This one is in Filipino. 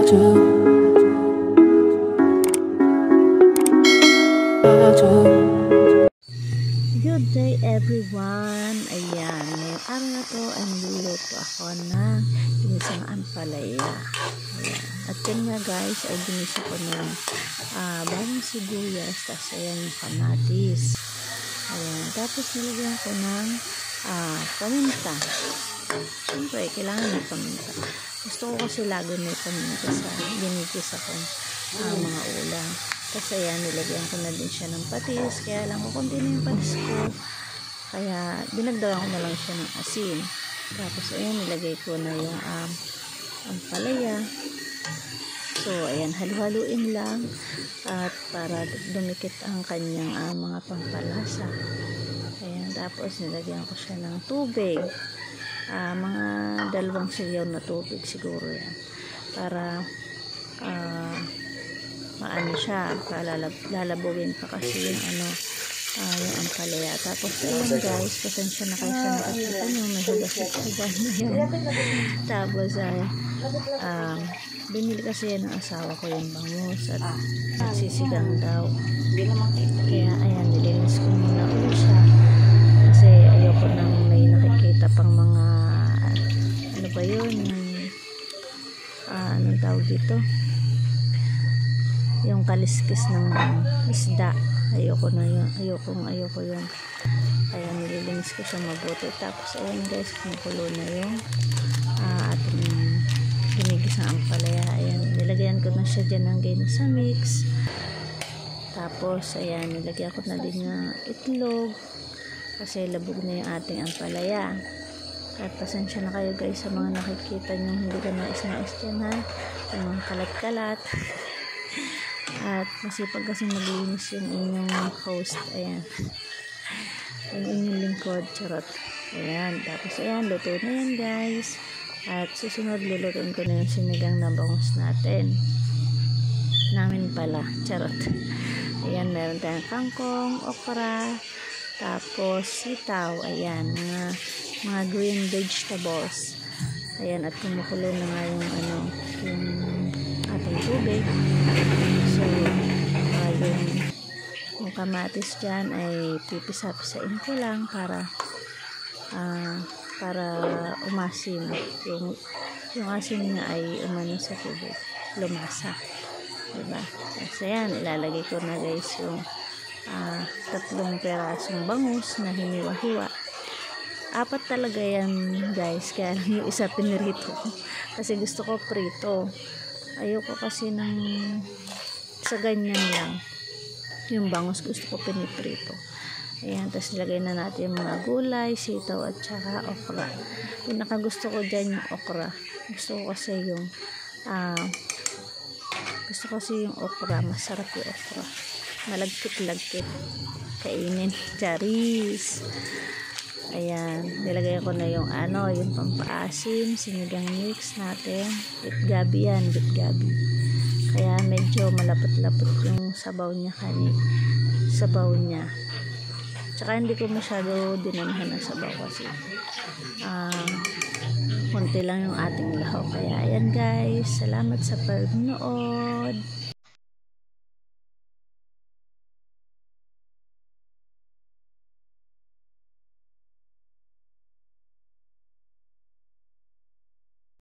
Good day everyone. Ayan, ngayong araw na to ay niluluto ako ng ginisang ampalaya. Ayan. At yun nga guys, ay ginisa ko ng bagong sibuyas, tapos ayan yung kamatis. Ayan. Tapos nilagyan ko ng paminta. Siyempre, kailangan ng paminta. Gusto ko kasi lagi may paminta sa ginigisa kong mga ulam. Tapos ayan, nilagyan ko na din siya ng patis. Kaya lang ko konti na yung patis ko. Kaya dinagdagan ko na lang siya ng asin. Tapos ayan, nilagay ko na yung ampalaya. So ayan, halu-haluin lang. At para dumikit ang kanyang mga pampalasa. Ayan, tapos nilagyan ko siya ng tubig. Mga 2 silyaw na tubig siguro yan. Para maano siya, lalabugin pa kasi yung yung ampalaya. Tapos ayun guys, pasensya na kayo sa nakakita nyo, may hugas-hugas na yun. Tapos binili kasi yan ng asawa ko yung bangus at nagsisigang daw. Kaya ayan, nilinis ko muna ulit siya kasi ayoko nang may nakikita pang mga ano ba yun, anong tawag dito, yung kaliskis ng isda. Ayoko na yun, ayoko yun. Kaya nililinis ko siya mabuti. Tapos ayan guys, kumukulo na yung ating ginigisang ampalaya. Ayan, nilagyan ko na siya dyan ng ginisa mix. Tapos ayan, nilagyan ko na din ng itlog kasi labog na yung ating ampalaya. At pasensya na kayo guys sa mga nakikita nyo hindi ka nais-nais dyan ha, yung mga kalat-kalat. At masipag kasi maglinis yung inyong host. Ayan, yung inyong lingkod, charot. Ayan, tapos ayan, luto na yan guys. At susunod lulutuin ko na yung sinigang na bangus natin pala, charot. Ayan, meron tayong kangkong, okra, tapos sitaw. Ayan, mga green vegetables. Ayan, at kumukulo na nga yung yung ating tubig. So yung kamatis dyan ay pipisa-pisain ko lang para umasim yung asin niya ay umano sa tubig, lumasa, diba? Kasi yan, ilalagay ko na guys yung 3 perasong bangus na hiniwa-hiwa. 4 talaga yan guys, kaya lang yung isa pinirito ko kasi gusto ko prito. Ayoko kasi sa ganyan lang. Yung bangus gusto ko piniprito. Ayan, tapos nilagay na natin yung mga gulay, sitaw at saka okra. Pinaka gusto ko dyan yung okra. Gusto ko kasi yung okra. Masarap yung okra. Malagkit-lagkit. Kainin. Charis. Ayan, nilagay ko na yung yung pampaasim, sinigang mix natin. Bitgabi yan, bitgabi. Kaya medyo malapot-lapot yung sabaw niya Tsaka hindi ko masyado dinanahan ng sabaw kasi konti lang yung ating lahaw. Kaya ayan guys, salamat sa panonood.